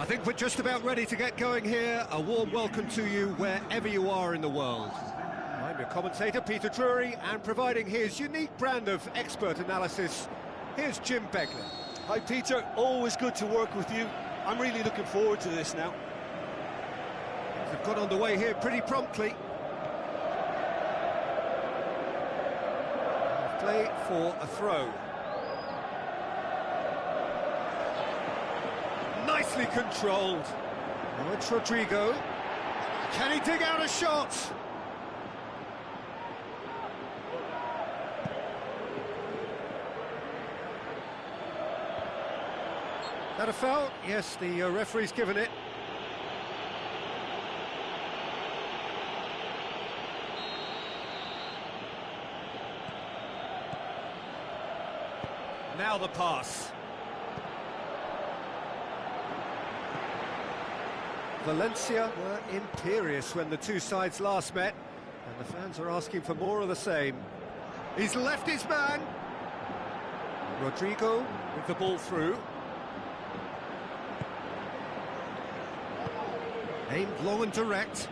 I think we're just about ready to get going here. A warm welcome to you wherever you are in the world. I'm your commentator, Peter Drury, and providing his unique brand of expert analysis, here's Jim Begley. Hi Peter, always good to work with you. I'm really looking forward to this now. Things have got underway here pretty promptly. Play for a throw. Nicely controlled. Now it's Rodrigo. Can he dig out a shot? That a foul? Yes, the referee's given it. Now the pass. Valencia were imperious when the two sides last met, and the fans are asking for more of the same. He's left his man. Rodrigo with the ball through. Aimed long and direct.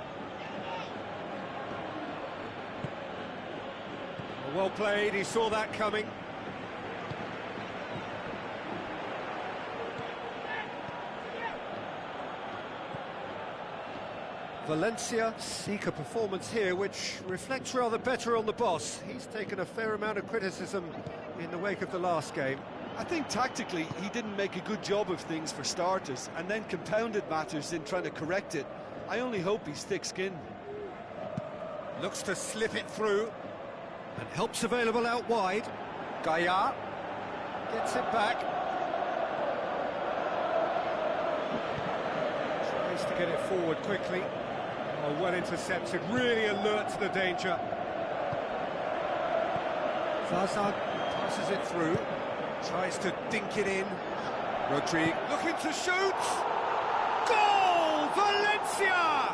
Well played, he saw that coming. Valencia seek a performance here which reflects rather better on the boss. He's taken a fair amount of criticism in the wake of the last game. I think tactically he didn't make a good job of things for starters, and then compounded matters in trying to correct it. I only hope he's thick-skinned. Looks to slip it through, and help's available out wide. Gaia gets it back. Tries to get it forward quickly. Oh, well intercepted, really alert to the danger. Zaza passes it through, tries to dink it in. Rodrigo looking to shoot! Goal! Valencia!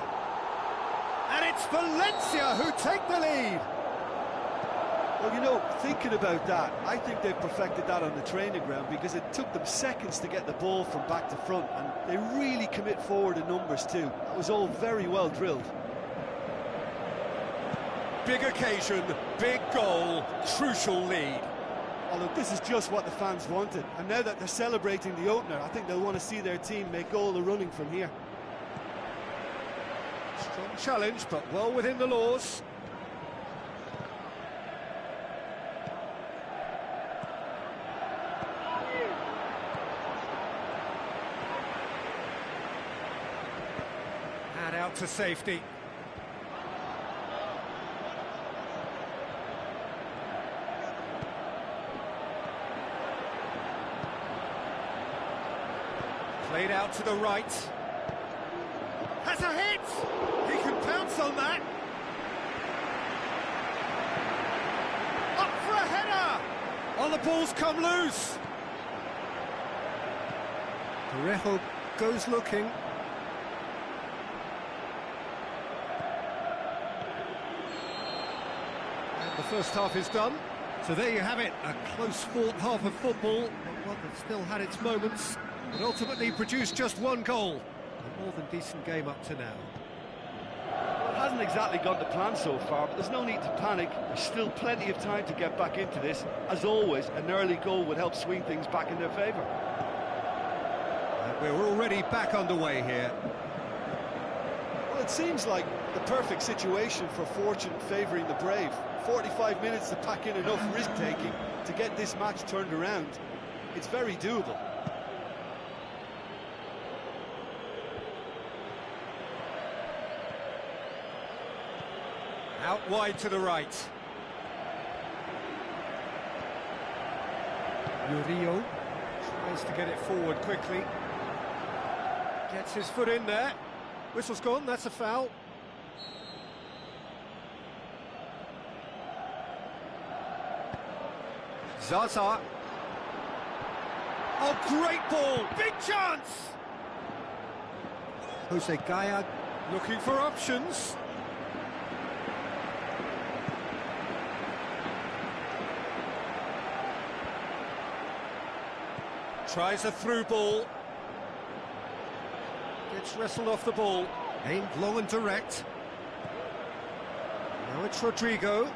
And it's Valencia who take the lead! Well, you know, thinking about that, I think they've perfected that on the training ground because it took them seconds to get the ball from back to front, and they really commit forward in numbers too. It was all very well drilled. Big occasion, big goal, crucial lead. Oh, look, this is just what the fans wanted, and now that they're celebrating the opener, I think they'll want to see their team make all the running from here. Strong challenge, but well within the laws. And out to safety. Played out to the right. Has a hit! He can pounce on that. Up for a header! Oh, the ball's come loose. Parejo goes looking. And the first half is done. So there you have it, a close-fought half of football, but one that still had its moments. But ultimately produced just one goal. A more than decent game up to now. Well, it hasn't exactly gone to plan so far, but there's no need to panic. There's still plenty of time to get back into this. As always, an early goal would help swing things back in their favour. And we're already back underway here. Well, it seems like the perfect situation for fortune favouring the brave. 45 minutes to pack in enough risk-taking to get this match turned around. It's very doable. Out wide to the right. Murillo tries to get it forward quickly. Gets his foot in there. Whistle's gone, that's a foul. Zaza. Oh, great ball! Big chance! Jose Gaia looking for options. Tries a through ball. It's wrestled off the ball, aimed long and direct. Now it's Rodrigo.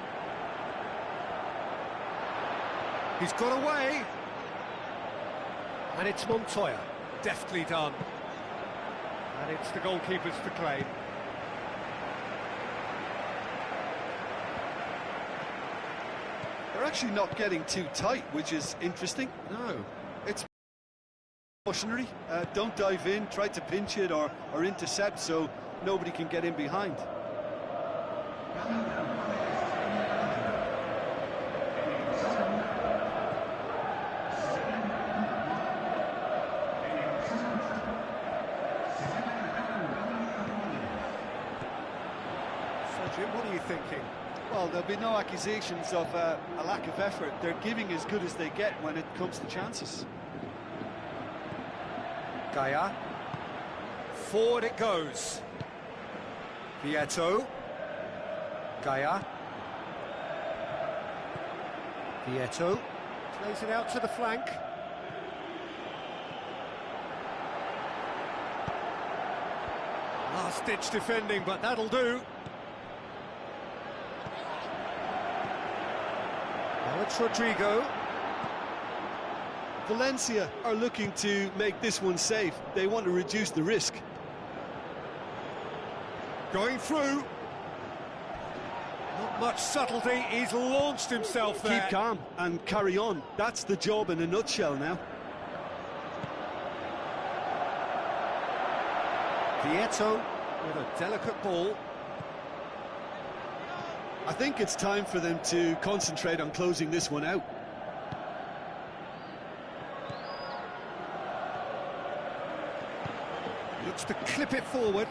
He's got away. And it's Montoya, deftly done. And it's the goalkeepers to claim. They're actually not getting too tight, which is interesting. No. It's cautionary. Don't dive in, try to pinch it or intercept so nobody can get in behind. So, Jim, what are you thinking? Well, there'll be no accusations of a lack of effort. They're giving as good as they get when it comes to chances. Gaia. Forward it goes. Vieto. Gaia. Vieto. Plays it out to the flank. Last-ditch defending, but that'll do. Now it's Rodrigo. Valencia are looking to make this one safe. They want to reduce the risk. Going through. Not much subtlety, he's launched himself there. Keep calm and carry on. That's the job in a nutshell now. Vieto with a delicate ball. I think it's time for them to concentrate on closing this one out. Looks to clip it forward.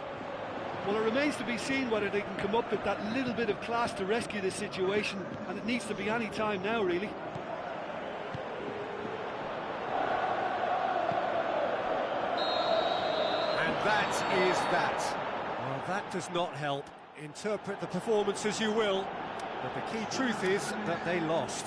Well, it remains to be seen whether they can come up with that little bit of class to rescue this situation, and it needs to be any time now, really. And that is that. Well, that does not help. Interpret the performance as you will, but the key truth is that they lost.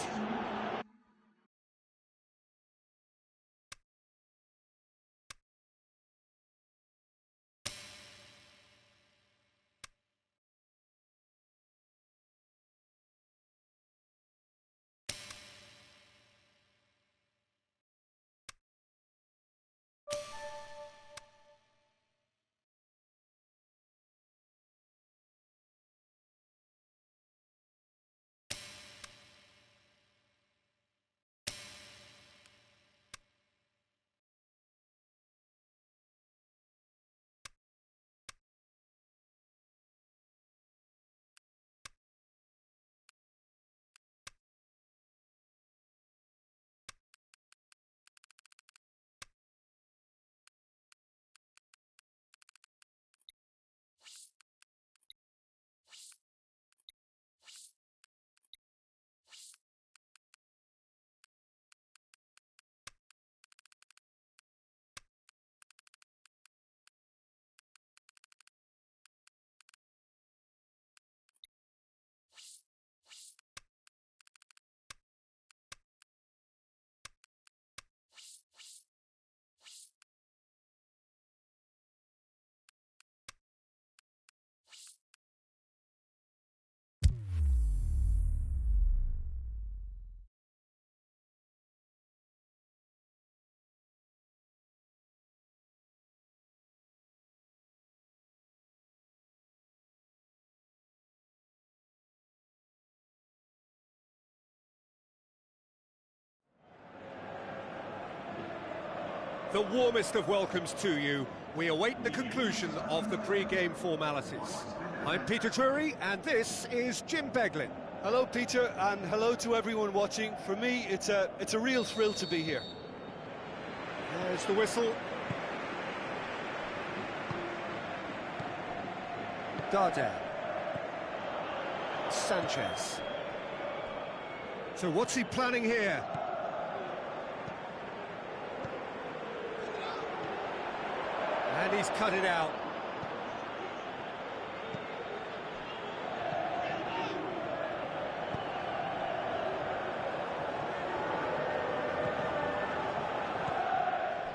The warmest of welcomes to you. We await the conclusion of the pre-game formalities. I'm Peter Drury, and this is Jim Beglin. Hello, Peter, and hello to everyone watching. For me, it's a real thrill to be here. There's the whistle. Darder. Sanchez. So what's he planning here? And he's cut it out.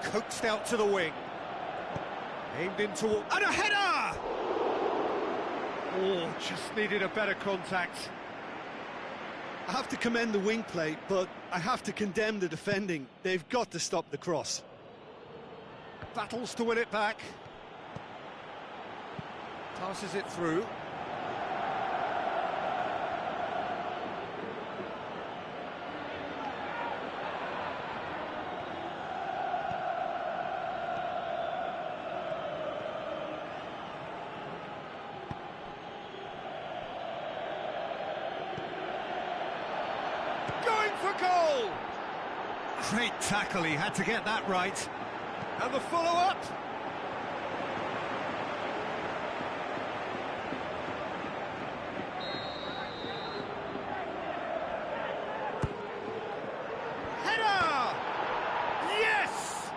Coaxed out to the wing. Aimed into... and a header! Oh, just needed a better contact. I have to commend the wing play, but I have to condemn the defending. They've got to stop the cross. Battles to win it back. Passes it through. Going for goal! Great tackle, he had to get that right. And the follow-up. Header! Yes!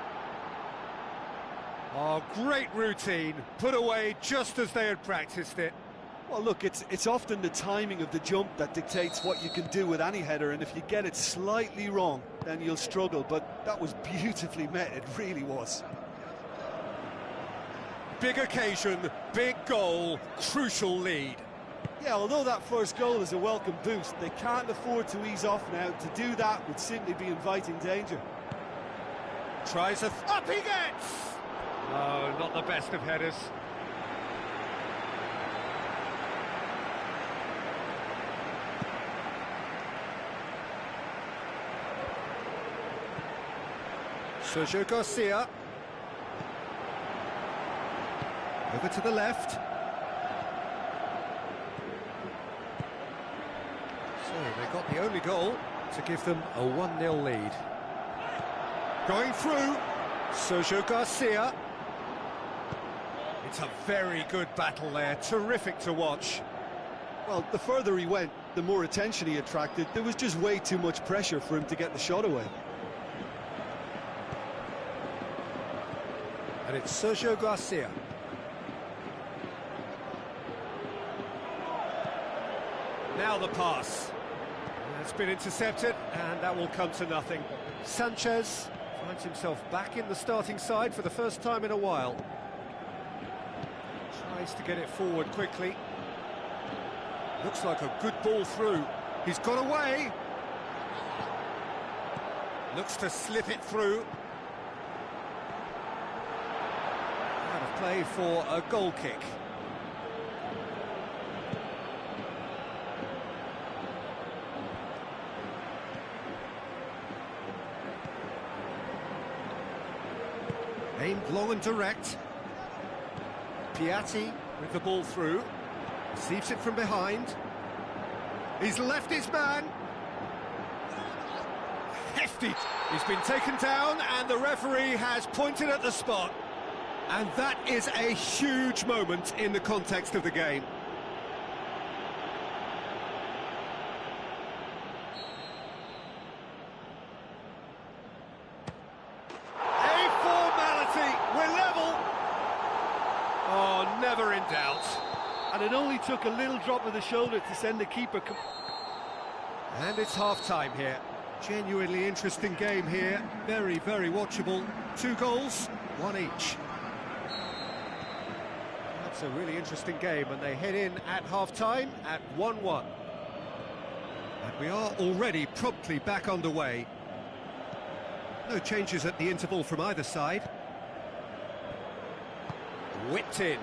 Oh, great routine. Put away just as they had practiced it. Well, look, it's often the timing of the jump that dictates what you can do with any header, and if you get it slightly wrong, then you'll struggle, but that was beautifully met, it really was. Big occasion, big goal, crucial lead. Yeah, although that first goal is a welcome boost, they can't afford to ease off now. To do that would simply be inviting danger. Tries up he gets! Oh, not the best of headers. Sergio Garcia. Over to the left. So they got the only goal to give them a 1-0 lead. Going through, Sergio Garcia. It's a very good battle there, terrific to watch. Well, the further he went, the more attention he attracted. There was just way too much pressure for him to get the shot away. And it's Sergio Garcia. Now the pass. It's been intercepted, and that will come to nothing. Sanchez finds himself back in the starting side for the first time in a while. Tries to get it forward quickly. Looks like a good ball through. He's got away. Looks to slip it through. Out of play for a goal kick. Aimed long and direct. Piatti with the ball through. Receives it from behind. He's left his man. Hefty. He's been taken down and the referee has pointed at the spot. And that is a huge moment in the context of the game. A formality. We're level. Oh, never in doubt. And it only took a little drop of the shoulder to send the keeper... And it's half-time here. Genuinely interesting game here. Very, very watchable. 2 goals, 1 each. That's a really interesting game, and they head in at half-time at 1-1. And we are already promptly back underway. No changes at the interval from either side. Whipped in.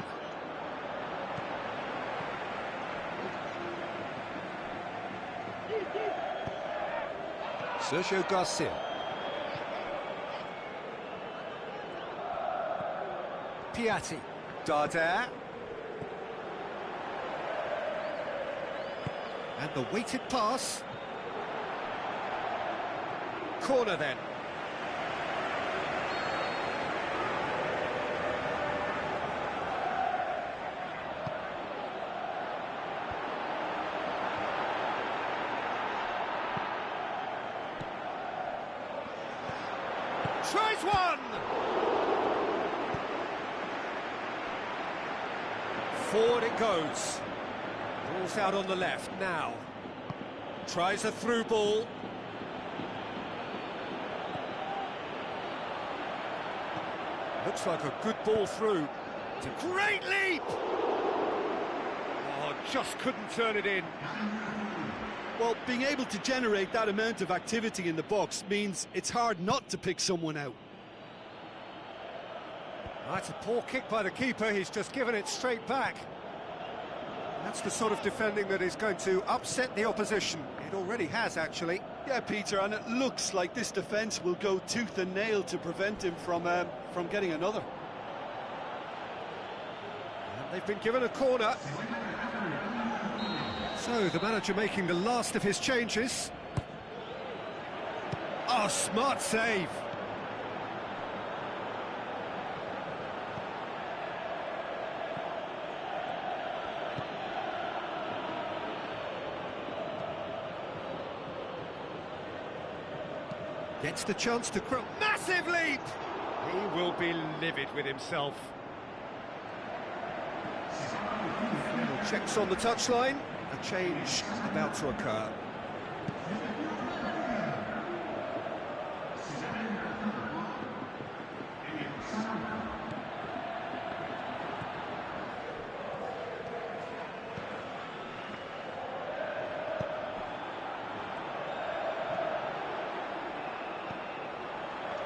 Sergio Garcia. Piatti. Darder. And the weighted pass. Corner then. Tries one! Forward it goes. Ball's out on the left now. Tries a through ball. Looks like a good ball through. It's a great leap! Oh, just couldn't turn it in. Well, being able to generate that amount of activity in the box means it's hard not to pick someone out. That's a poor kick by the keeper, he's just given it straight back. That's the sort of defending that is going to upset the opposition. It already has, actually. Yeah, Peter, and it looks like this defence will go tooth and nail to prevent him from getting another. And they've been given a corner. So, the manager making the last of his changes. Oh, smart save. Gets the chance to massive leap! He will be livid with himself. Checks on the touchline. A change about to occur.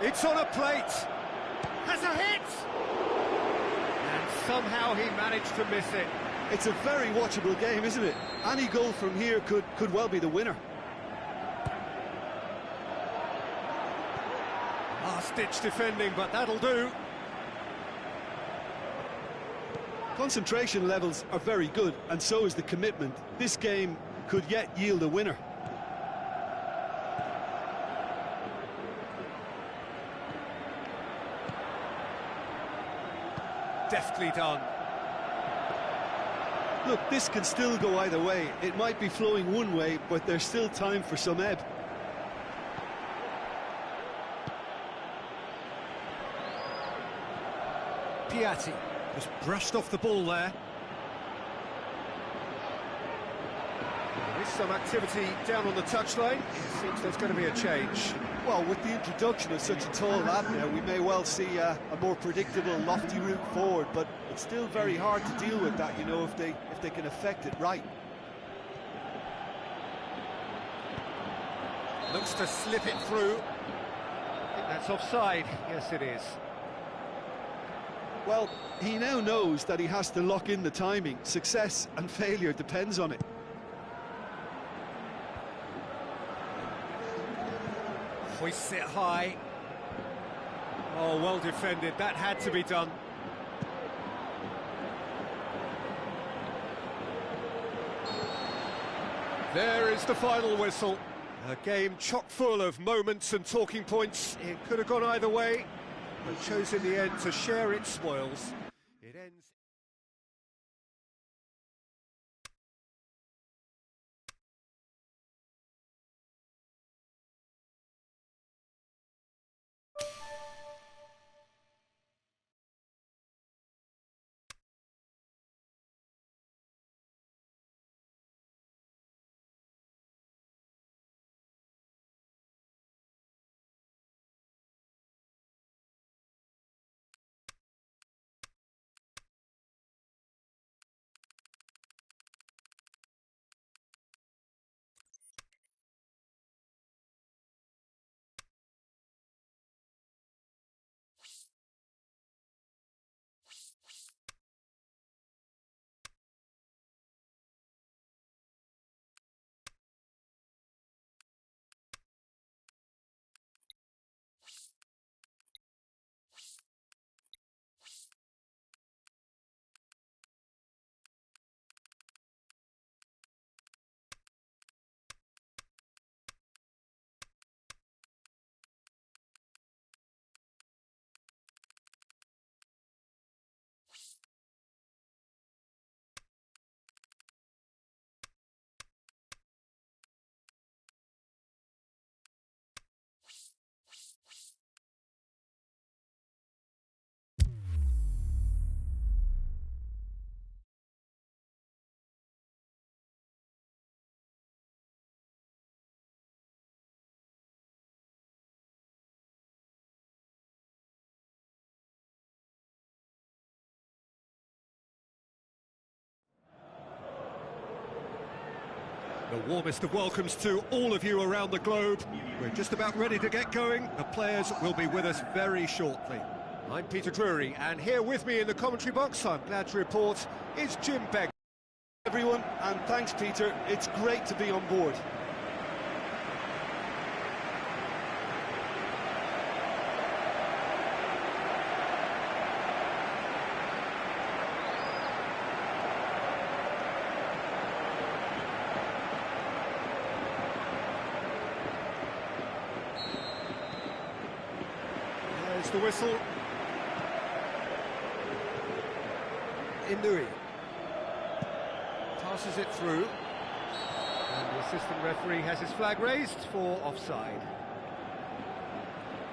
It's on a plate. Has a hit! And somehow he managed to miss it. It's a very watchable game, isn't it? Any goal from here could well be the winner. Last-ditch defending, but that'll do. Concentration levels are very good, and so is the commitment. This game could yet yield a winner. Deftly done. Look, this can still go either way. It might be flowing one way, but there's still time for some ebb. Piatti just brushed off the ball there. There is some activity down on the touchline. It seems there's going to be a change. Well, with the introduction of such a tall lad now, we may well see a more predictable, lofty route forward, but it's still very hard to deal with that, you know, if they can affect it right. Looks to slip it through. I think that's offside. Yes, it is. Well, he now knows that he has to lock in the timing. Success and failure depends on it. Hoists it high. Oh, well defended. That had to be done. There is the final whistle. A game chock full of moments and talking points. It could have gone either way, but chose in the end to share its spoils. It ends... The warmest of welcomes to all of you around the globe. We're just about ready to get going. The players will be with us very shortly. I'm Peter Drury, and here with me in the commentary box, I'm glad to report, is Jim Begg. Everyone, and thanks Peter, it's great to be on board. There's the whistle. Inui passes it through, and the assistant referee has his flag raised for offside.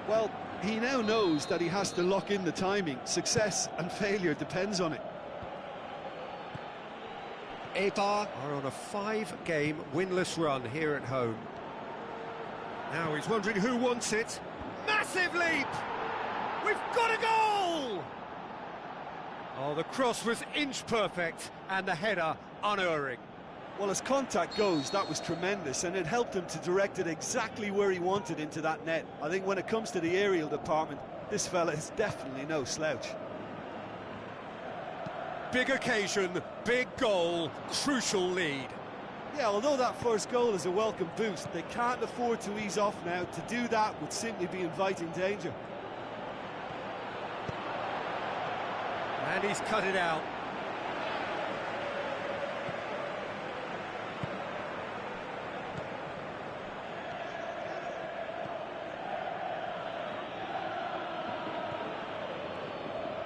Well, he now knows that he has to lock in the timing. Success and failure depends on it. Eibar are on a 5-game winless run here at home. Now he's wondering who wants it. Massive leap! We've got a goal! Oh, the cross was inch perfect, and the header unerring. Well, as contact goes, that was tremendous, and it helped him to direct it exactly where he wanted into that net. I think when it comes to the aerial department, this fella is definitely no slouch. Big occasion, big goal, crucial lead. Yeah, although that first goal is a welcome boost, they can't afford to ease off now. To do that would simply be inviting danger. And he's cut it out.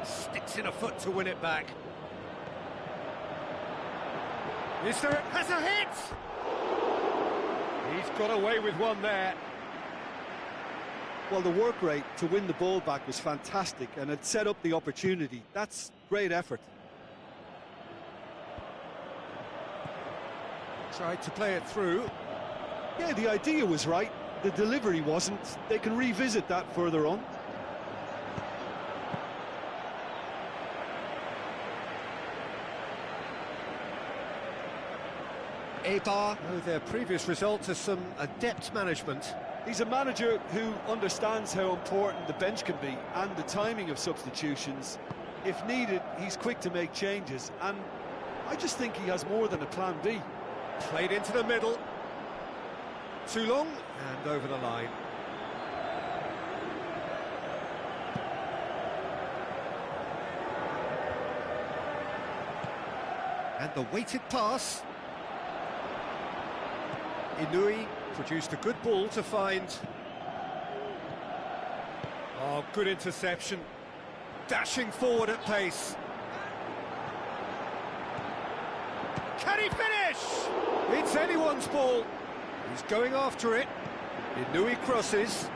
Sticks in a foot to win it back. Is there? Has a hit! He's got away with one there. Well, the work rate to win the ball back was fantastic, and it set up the opportunity. That's great effort. Tried to play it through. Yeah, the idea was right. The delivery wasn't. They can revisit that further on. Eibar owe their previous result to some adept management. He's a manager who understands how important the bench can be and the timing of substitutions. If needed, he's quick to make changes, and I just think he has more than a plan B. Played into the middle. Too long, and over the line. And the weighted pass. Inui produced a good ball to find. Oh, good interception. Dashing forward at pace. Can he finish? It's anyone's ball. He's going after it. Inui crosses.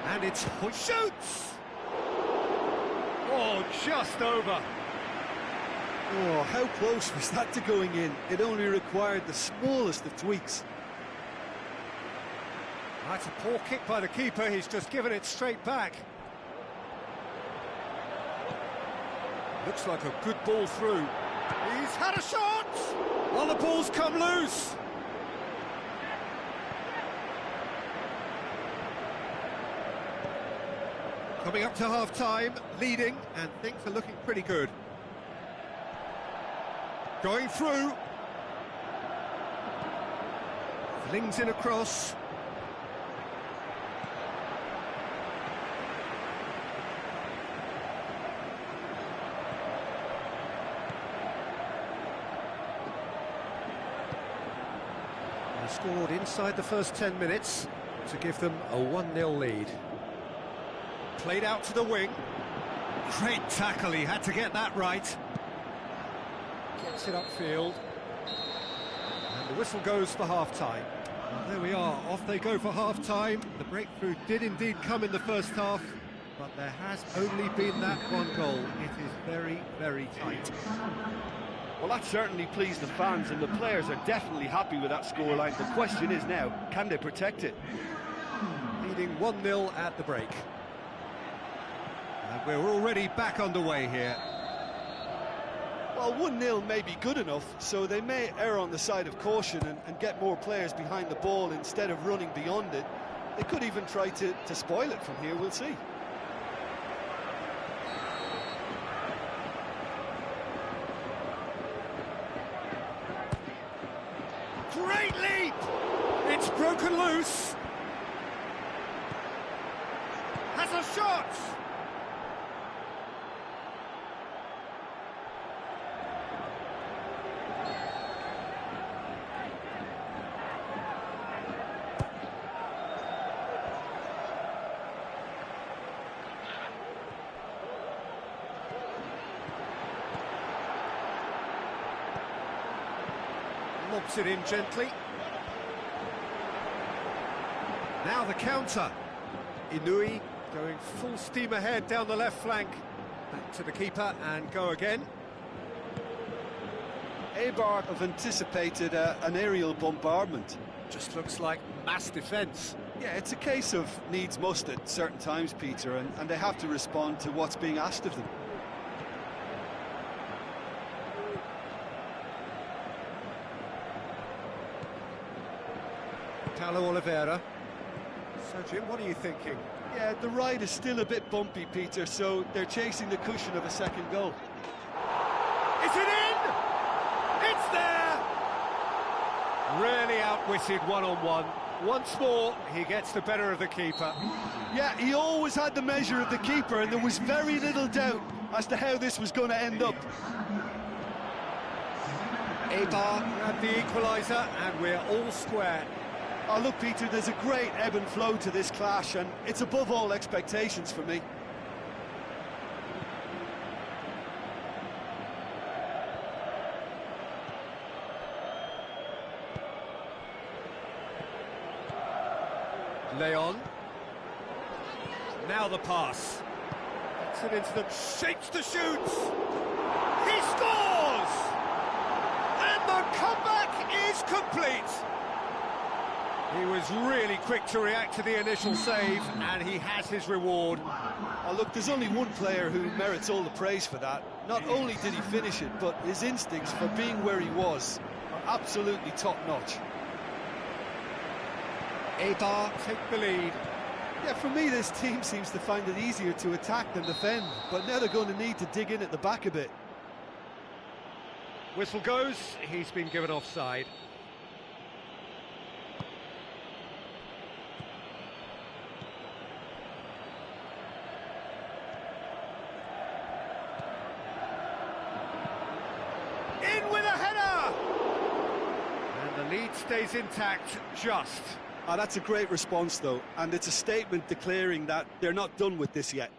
And it's shoots! Oh, just over. Oh, how close was that to going in? It only required the smallest of tweaks. That's a poor kick by the keeper. He's just given it straight back. Looks like a good ball through. He's had a shot! Well, the ball's come loose. Coming up to half-time, leading, and things are looking pretty good. Going through. Flings in across. They scored inside the first 10 minutes to give them a 1-0 lead. Played out to the wing. Great tackle, he had to get that right. Gets it upfield. And the whistle goes for half-time. Well, there we are, off they go for half-time. The breakthrough did indeed come in the first half, but there has only been that one goal. It is very, very tight. Well, that certainly pleased the fans, and the players are definitely happy with that scoreline. The question is now, can they protect it? Leading 1-0 at the break. And we're already back underway here. Well, 1-0 may be good enough, so they may err on the side of caution and get more players behind the ball instead of running beyond it. They could even try to spoil it from here, we'll see. Great leap! It's broken loose. Has a shot! Lobs it in gently. Now the counter. Inui going full steam ahead down the left flank. Back to the keeper and go again. Eibar have anticipated an aerial bombardment. Just looks like mass defence. Yeah, it's a case of needs must at certain times, Peter, and they have to respond to what's being asked of them. Paulo Oliveira. So, Jim, what are you thinking? Yeah, the ride is still a bit bumpy, Peter, so they're chasing the cushion of a second goal. Is it in? It's there! Really outwitted one-on-one. Once more, he gets the better of the keeper. Yeah, he always had the measure of the keeper, and there was very little doubt as to how this was going to end up. Eibar had the equaliser, and we're all square. Oh, look, Peter, there's a great ebb and flow to this clash, and it's above all expectations for me. Leon. Now the pass. Gets it into them, shapes to shoot. He scores! And the comeback is complete. He was really quick to react to the initial save, and he has his reward. Oh, look, there's only one player who merits all the praise for that. Not only did he finish it, but his instincts for being where he was are absolutely top-notch. Eibar take the lead. Yeah, for me, this team seems to find it easier to attack than defend, but now they're going to need to dig in at the back a bit. Whistle goes, he's been given offside. In with a header! And the lead stays intact, just. Oh, that's a great response, though, and it's a statement declaring that they're not done with this yet.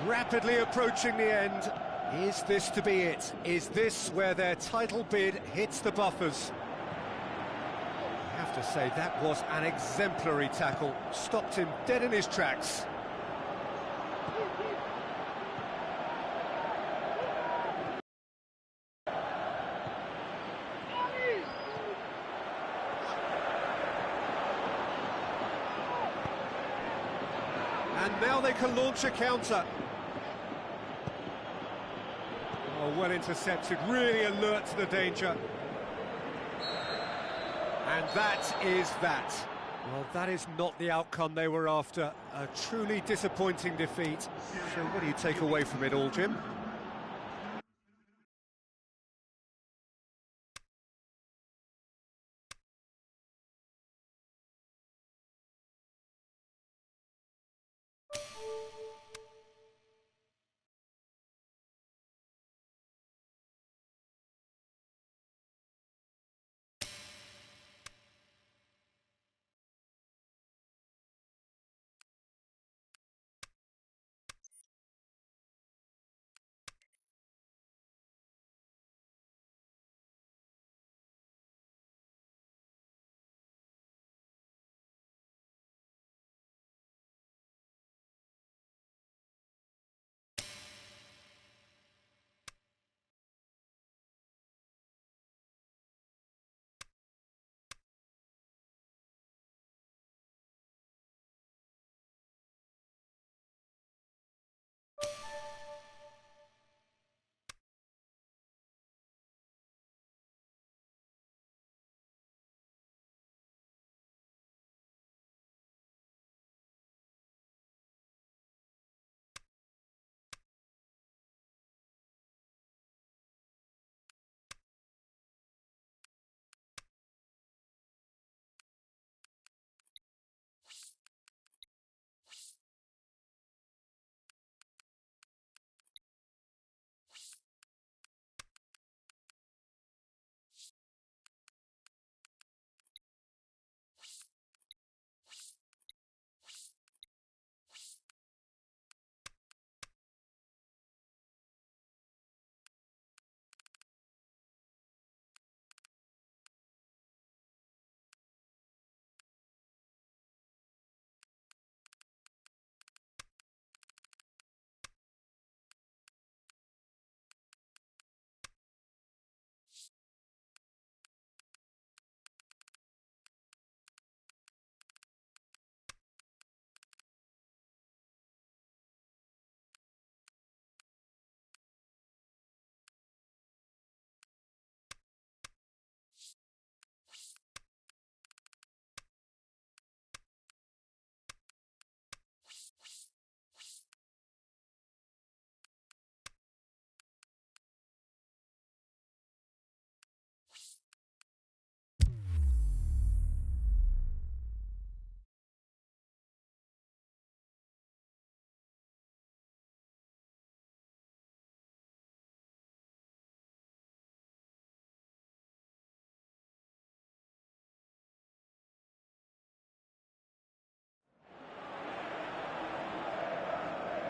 Rapidly approaching the end. Is this to be it? Is this where their title bid hits the buffers? I have to say, that was an exemplary tackle. Stopped him dead in his tracks. And now they can launch a counter. Oh, well intercepted, really alert to the danger. And that is that. Well, that is not the outcome they were after. A truly disappointing defeat. So what do you take away from it all, Jim?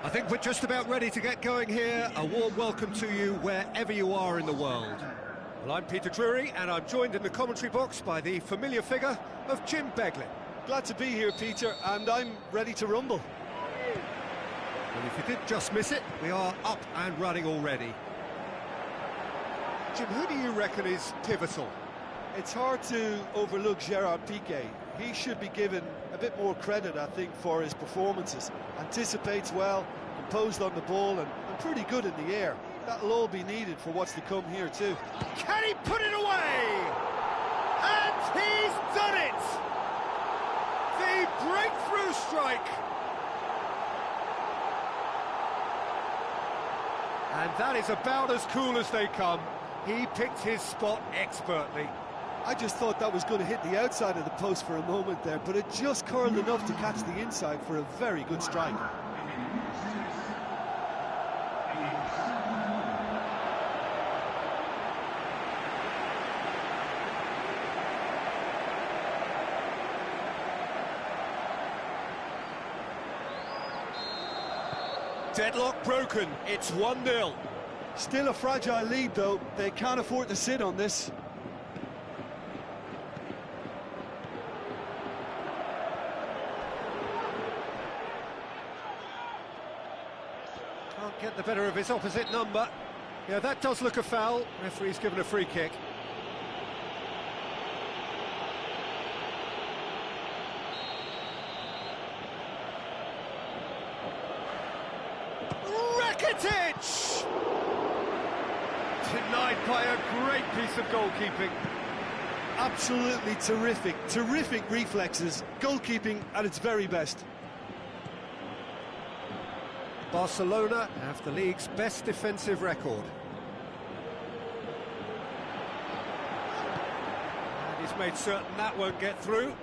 I think we're just about ready to get going here. A warm welcome to you wherever you are in the world. Well, I'm Peter Drury, and I'm joined in the commentary box by the familiar figure of Jim Beglin. Glad to be here, Peter, and I'm ready to rumble. Well, if you did just miss it, we are up and running already. Jim, who do you reckon is pivotal? It's hard to overlook Gerard Piqué. He should be given a bit more credit, I think, for his performances. Anticipates well, composed on the ball, and pretty good in the air. That'll all be needed for what's to come here too. Can he put it away? And he's done it! The breakthrough strike! And that is about as cool as they come. He picked his spot expertly. I just thought that was going to hit the outside of the post for a moment there, but it just curled enough to catch the inside for a very good strike. Deadlock broken, it's 1-0. Still a fragile lead though, they can't afford to sit on this. Can't get the better of his opposite number. Yeah, that does look a foul. Referee's given a free kick. Rakitic! Denied by a great piece of goalkeeping. Absolutely terrific reflexes, goalkeeping at its very best. Barcelona have the league's best defensive record. And he's made certain that won't get through.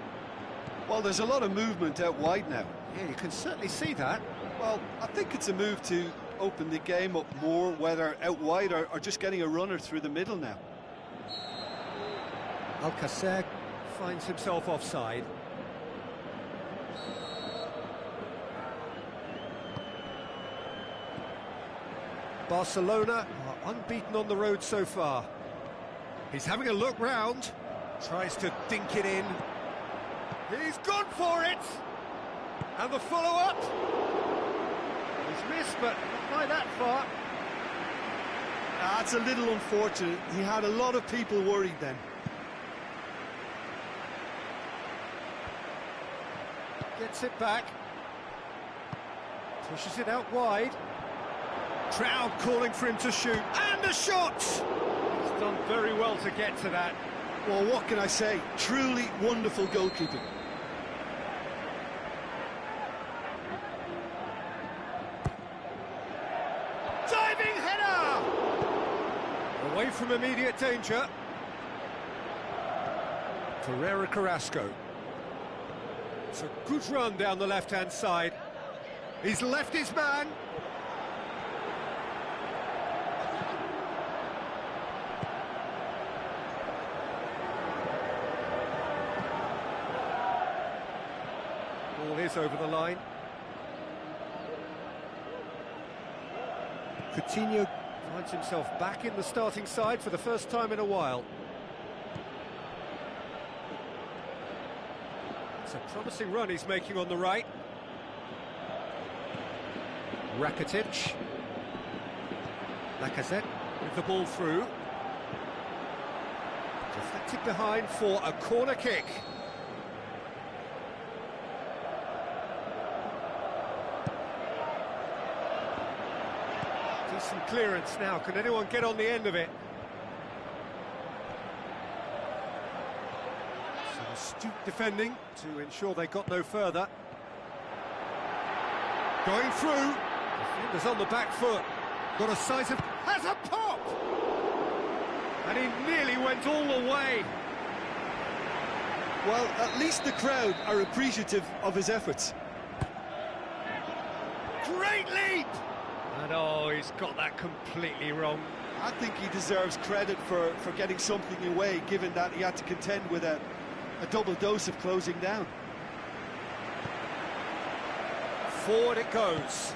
Well, there's a lot of movement out wide now. Yeah, you can certainly see that. Well, I think it's a move to open the game up more, whether out wide or just getting a runner through the middle now. Alcacer finds himself offside. Barcelona are unbeaten on the road so far. He's having a look round, tries to dink it in. He's gone for it! And the follow-up. He's missed, but not by that far. That's a little unfortunate. He had a lot of people worried then. Gets it back. Pushes it out wide. Crowd calling for him to shoot, and a shot! He's done very well to get to that. Well, what can I say? Truly wonderful goalkeeping. Diving header! Away from immediate danger. Ferreira Carrasco. It's a good run down the left-hand side. He's left his man. Ball is over the line. Coutinho finds himself back in the starting side for the first time in a while. It's a promising run he's making on the right. Rakitic. Lacazette with the ball through. Deflected behind for a corner kick. Decent clearance now. Can anyone get on the end of it? Some astute defending to ensure they got no further. Going through. Defender's on the back foot. Got a size of... has a pop! And he nearly went all the way. Well, at least the crowd are appreciative of his efforts. Great leap! And oh, he's got that completely wrong. I think he deserves credit for getting something away, given that he had to contend with a double dose of closing down. Forward it goes.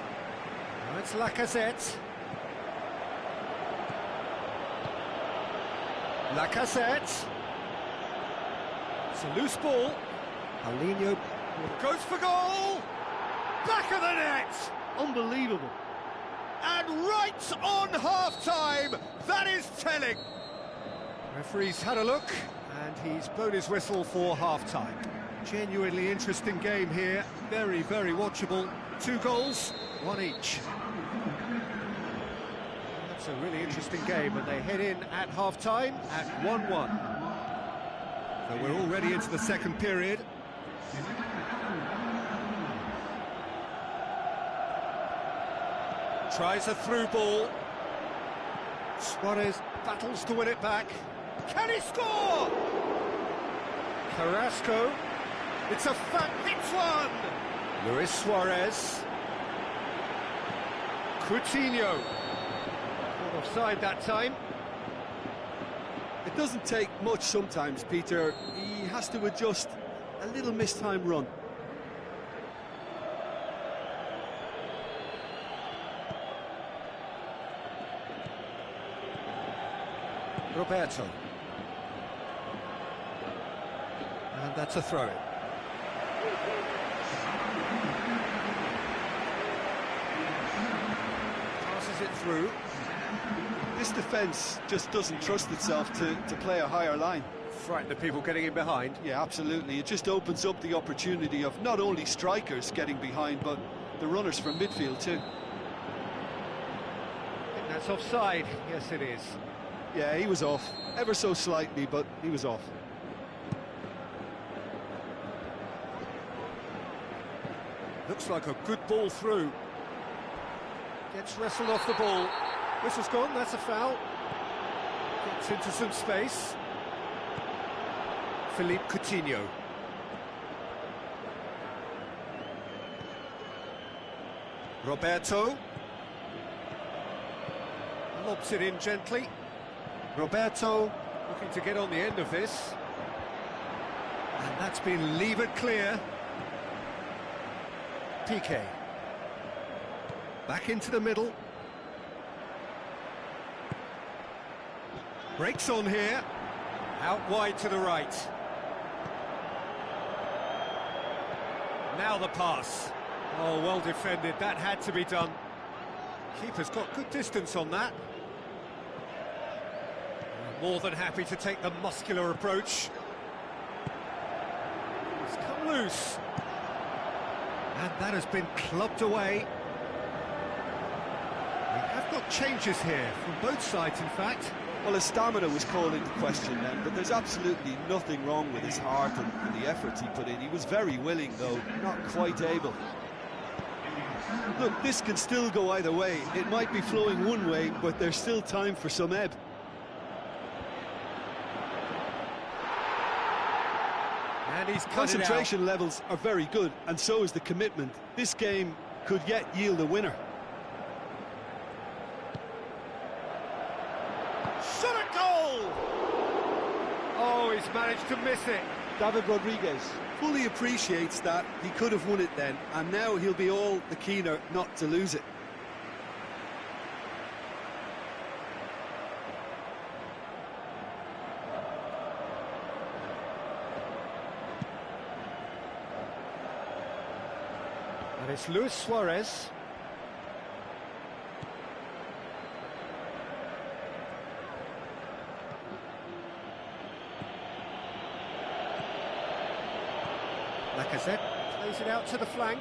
Now it's Lacazette. Lacazette. It's a loose ball. Paulinho goes for goal. Back of the net. Unbelievable. And right on half-time. That is telling. Referee's had a look, and he's blown his whistle for half-time. Genuinely interesting game here. Very, very watchable. 2 goals, 1 each. That's a really interesting game, and they head in at half-time at 1-1. So we're already into the second period. Tries a through ball. Suarez battles to win it back. Can he score? Carrasco. It's a hits one. Luis Suarez. Coutinho. Caught offside that time. It doesn't take much sometimes, Peter. He has to adjust a little mistimed run. Roberto. And that's a throw-in. Passes it through. This defence just doesn't trust itself to play a higher line. Frighten the people getting in behind. Yeah, absolutely. It just opens up the opportunity of not only strikers getting behind, but the runners from midfield too. I think that's offside. Yes, it is. Yeah, he was off. Ever so slightly, but he was off. Looks like a good ball through. Gets wrestled off the ball. Whistle's gone, that's a foul. Gets into some space. Philippe Coutinho. Roberto. Lobs it in gently. Roberto looking to get on the end of this. And that's been levered clear. Piqué. Back into the middle. Breaks on here. Out wide to the right. Now the pass. Oh, well defended. That had to be done. Keeper's got good distance on that. More than happy to take the muscular approach. It's come loose. And that has been clubbed away. We have got changes here, from both sides in fact. Well, his stamina was called into question then, but there's absolutely nothing wrong with his heart and the efforts he put in. He was very willing, though, not quite able. Look, this can still go either way. It might be flowing one way, but there's still time for some ebb. And he's cut Concentration levels are very good, and so is the commitment. This game could yet yield a winner. Shot at goal! Oh, he's managed to miss it. David Rodriguez fully appreciates that he could have won it then, and now he'll be all the keener not to lose it. And it's Luis Suarez. Lacazette plays it out to the flank.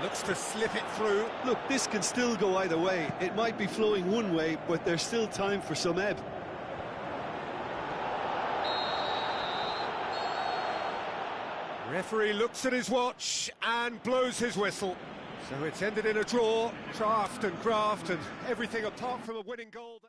Looks to slip it through. Look, this can still go either way. It might be flowing one way, but there's still time for some ebb. Referee looks at his watch and blows his whistle. So it's ended in a draw. Craft and graft and everything apart from a winning goal.